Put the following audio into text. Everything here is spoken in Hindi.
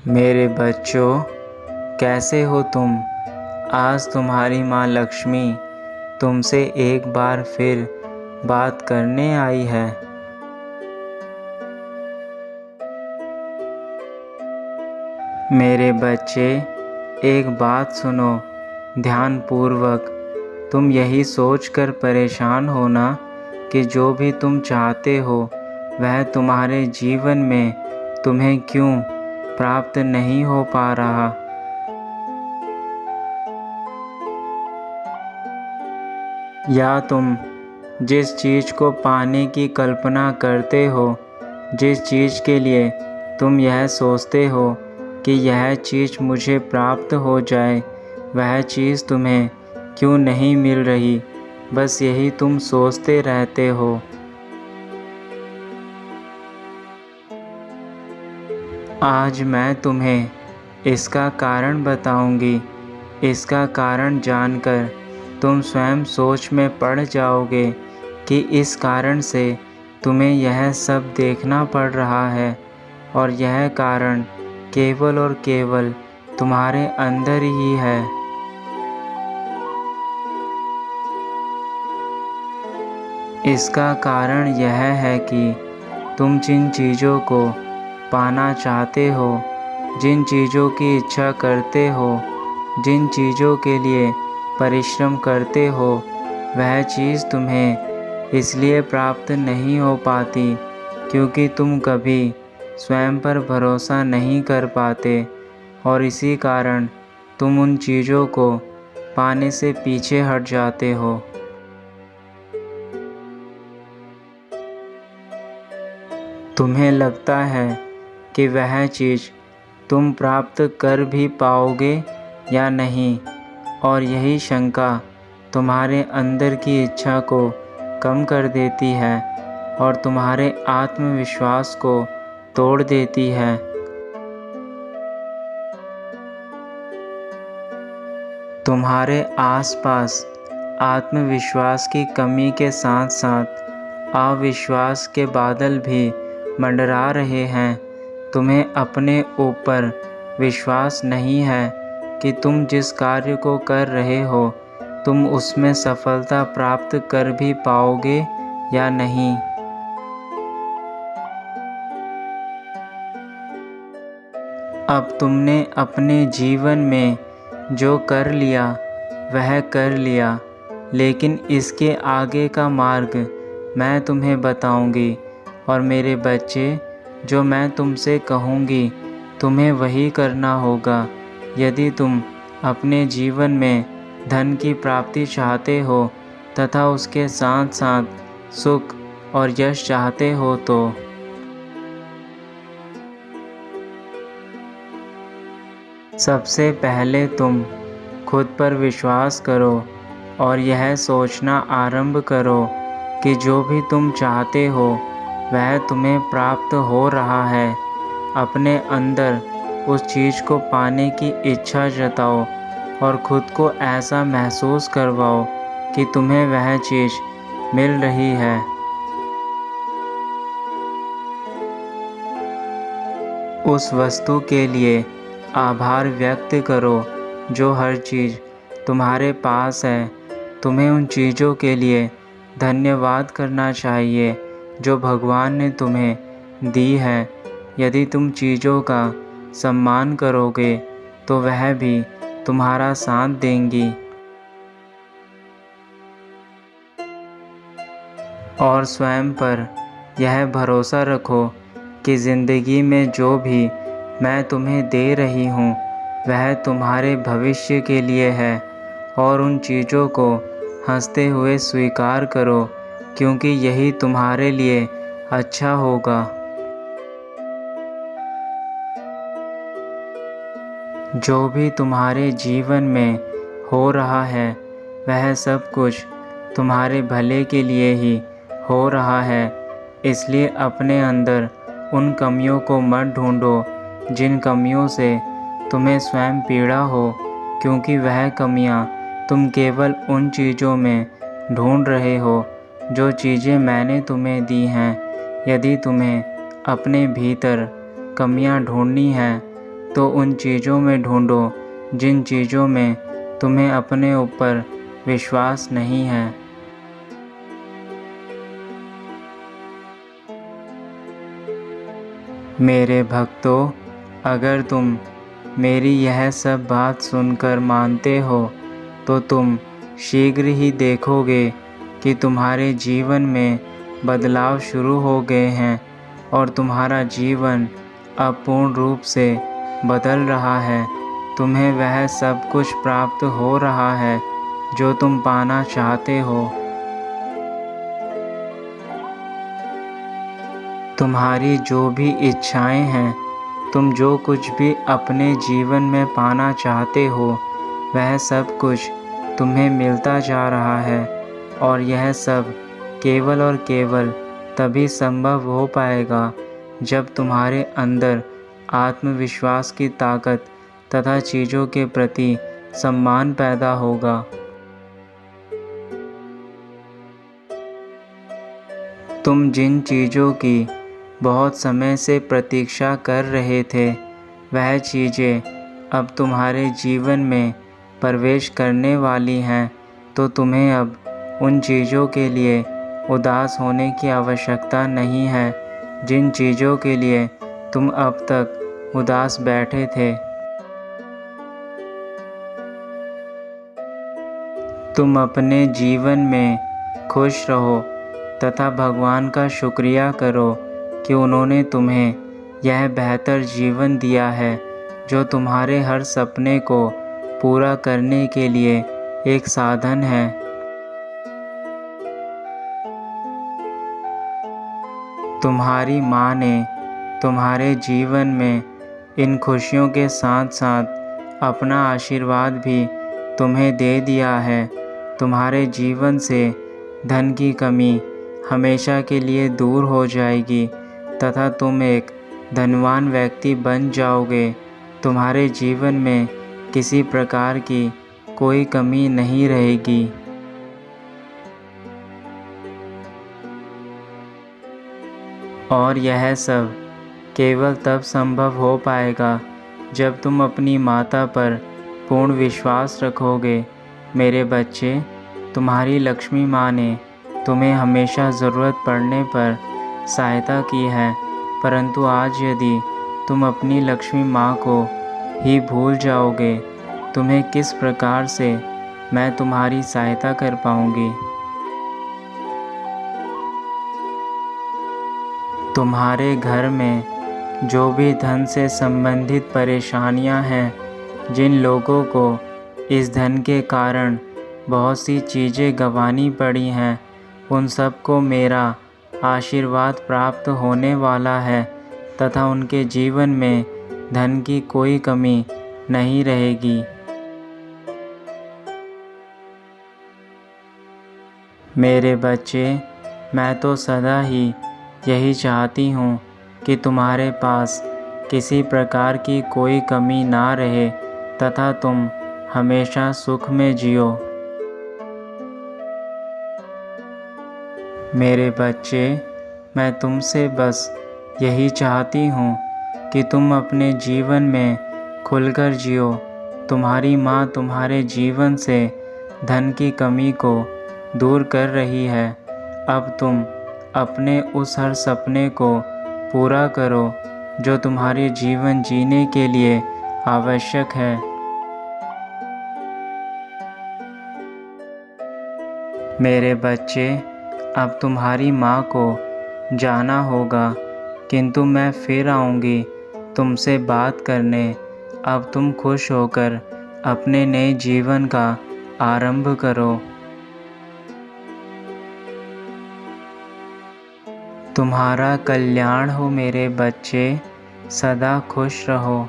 मेरे बच्चों, कैसे हो तुम? आज तुम्हारी माँ लक्ष्मी तुमसे एक बार फिर बात करने आई है। मेरे बच्चे, एक बात सुनो ध्यानपूर्वक। तुम यही सोचकर परेशान हो ना कि जो भी तुम चाहते हो वह तुम्हारे जीवन में तुम्हें क्यों प्राप्त नहीं हो पा रहा। या तुम जिस चीज़ को पाने की कल्पना करते हो, जिस चीज़ के लिए तुम यह सोचते हो कि यह चीज़ मुझे प्राप्त हो जाए, वह चीज़ तुम्हें क्यों नहीं मिल रही, बस यही तुम सोचते रहते हो। आज मैं तुम्हें इसका कारण बताऊंगी। इसका कारण जानकर तुम स्वयं सोच में पड़ जाओगे कि इस कारण से तुम्हें यह सब देखना पड़ रहा है, और यह कारण केवल और केवल तुम्हारे अंदर ही है। इसका कारण यह है कि तुम जिन चीज़ों को पाना चाहते हो, जिन चीज़ों की इच्छा करते हो, जिन चीज़ों के लिए परिश्रम करते हो, वह चीज़ तुम्हें इसलिए प्राप्त नहीं हो पाती क्योंकि तुम कभी स्वयं पर भरोसा नहीं कर पाते, और इसी कारण तुम उन चीज़ों को पाने से पीछे हट जाते हो। तुम्हें लगता है कि वह चीज़ तुम प्राप्त कर भी पाओगे या नहीं, और यही शंका तुम्हारे अंदर की इच्छा को कम कर देती है और तुम्हारे आत्मविश्वास को तोड़ देती है। तुम्हारे आसपास आत्मविश्वास की कमी के साथ साथ अविश्वास के बादल भी मंडरा रहे हैं। तुम्हें अपने ऊपर विश्वास नहीं है कि तुम जिस कार्य को कर रहे हो तुम उसमें सफलता प्राप्त कर भी पाओगे या नहीं। अब तुमने अपने जीवन में जो कर लिया वह कर लिया, लेकिन इसके आगे का मार्ग मैं तुम्हें बताऊंगी। और मेरे बच्चे, जो मैं तुमसे कहूँगी तुम्हें वही करना होगा। यदि तुम अपने जीवन में धन की प्राप्ति चाहते हो तथा उसके साथ साथ सुख और यश चाहते हो तो सबसे पहले तुम खुद पर विश्वास करो और यह सोचना आरंभ करो कि जो भी तुम चाहते हो वह तुम्हें प्राप्त हो रहा है। अपने अंदर उस चीज़ को पाने की इच्छा जताओ और खुद को ऐसा महसूस करवाओ कि तुम्हें वह चीज़ मिल रही है। उस वस्तु के लिए आभार व्यक्त करो जो हर चीज़ तुम्हारे पास है। तुम्हें उन चीज़ों के लिए धन्यवाद करना चाहिए जो भगवान ने तुम्हें दी है। यदि तुम चीज़ों का सम्मान करोगे तो वह भी तुम्हारा साथ देंगी। और स्वयं पर यह भरोसा रखो कि ज़िंदगी में जो भी मैं तुम्हें दे रही हूँ वह तुम्हारे भविष्य के लिए है, और उन चीज़ों को हंसते हुए स्वीकार करो क्योंकि यही तुम्हारे लिए अच्छा होगा। जो भी तुम्हारे जीवन में हो रहा है वह सब कुछ तुम्हारे भले के लिए ही हो रहा है। इसलिए अपने अंदर उन कमियों को मत ढूंढो जिन कमियों से तुम्हें स्वयं पीड़ा हो, क्योंकि वह कमियां तुम केवल उन चीज़ों में ढूंढ रहे हो जो चीज़ें मैंने तुम्हें दी हैं। यदि तुम्हें अपने भीतर कमियां ढूंढनी हैं तो उन चीज़ों में ढूंढो जिन चीज़ों में तुम्हें अपने ऊपर विश्वास नहीं है। मेरे भक्तों, अगर तुम मेरी यह सब बात सुनकर मानते हो तो तुम शीघ्र ही देखोगे कि तुम्हारे जीवन में बदलाव शुरू हो गए हैं और तुम्हारा जीवन अब पूर्ण रूप से बदल रहा है। तुम्हें वह सब कुछ प्राप्त हो रहा है जो तुम पाना चाहते हो। तुम्हारी जो भी इच्छाएं हैं, तुम जो कुछ भी अपने जीवन में पाना चाहते हो, वह सब कुछ तुम्हें मिलता जा रहा है। और यह सब केवल और केवल तभी संभव हो पाएगा जब तुम्हारे अंदर आत्मविश्वास की ताकत तथा चीज़ों के प्रति सम्मान पैदा होगा। तुम जिन चीज़ों की बहुत समय से प्रतीक्षा कर रहे थे, वह चीज़ें अब तुम्हारे जीवन में प्रवेश करने वाली हैं, तो तुम्हें अब उन चीज़ों के लिए उदास होने की आवश्यकता नहीं है जिन चीज़ों के लिए तुम अब तक उदास बैठे थे। तुम अपने जीवन में खुश रहो तथा भगवान का शुक्रिया करो कि उन्होंने तुम्हें यह बेहतर जीवन दिया है जो तुम्हारे हर सपने को पूरा करने के लिए एक साधन है। तुम्हारी माँ ने तुम्हारे जीवन में इन खुशियों के साथ साथ अपना आशीर्वाद भी तुम्हें दे दिया है। तुम्हारे जीवन से धन की कमी हमेशा के लिए दूर हो जाएगी तथा तुम एक धनवान व्यक्ति बन जाओगे। तुम्हारे जीवन में किसी प्रकार की कोई कमी नहीं रहेगी। और यह सब केवल तब संभव हो पाएगा जब तुम अपनी माता पर पूर्ण विश्वास रखोगे। मेरे बच्चे, तुम्हारी लक्ष्मी माँ ने तुम्हें हमेशा ज़रूरत पड़ने पर सहायता की है, परंतु आज यदि तुम अपनी लक्ष्मी माँ को ही भूल जाओगे, तुम्हें किस प्रकार से मैं तुम्हारी सहायता कर पाऊँगी। तुम्हारे घर में जो भी धन से संबंधित परेशानियां हैं, जिन लोगों को इस धन के कारण बहुत सी चीज़ें गंवानी पड़ी हैं, उन सबको मेरा आशीर्वाद प्राप्त होने वाला है तथा उनके जीवन में धन की कोई कमी नहीं रहेगी। मेरे बच्चे, मैं तो सदा ही यही चाहती हूँ कि तुम्हारे पास किसी प्रकार की कोई कमी ना रहे तथा तुम हमेशा सुख में जियो। मेरे बच्चे, मैं तुमसे बस यही चाहती हूँ कि तुम अपने जीवन में खुलकर जियो। तुम्हारी माँ तुम्हारे जीवन से धन की कमी को दूर कर रही है। अब तुम अपने उस हर सपने को पूरा करो जो तुम्हारे जीवन जीने के लिए आवश्यक है। मेरे बच्चे, अब तुम्हारी माँ को जाना होगा, किंतु मैं फिर आऊँगी तुमसे बात करने। अब तुम खुश होकर अपने नए जीवन का आरंभ करो। तुम्हारा कल्याण हो मेरे बच्चे, सदा खुश रहो।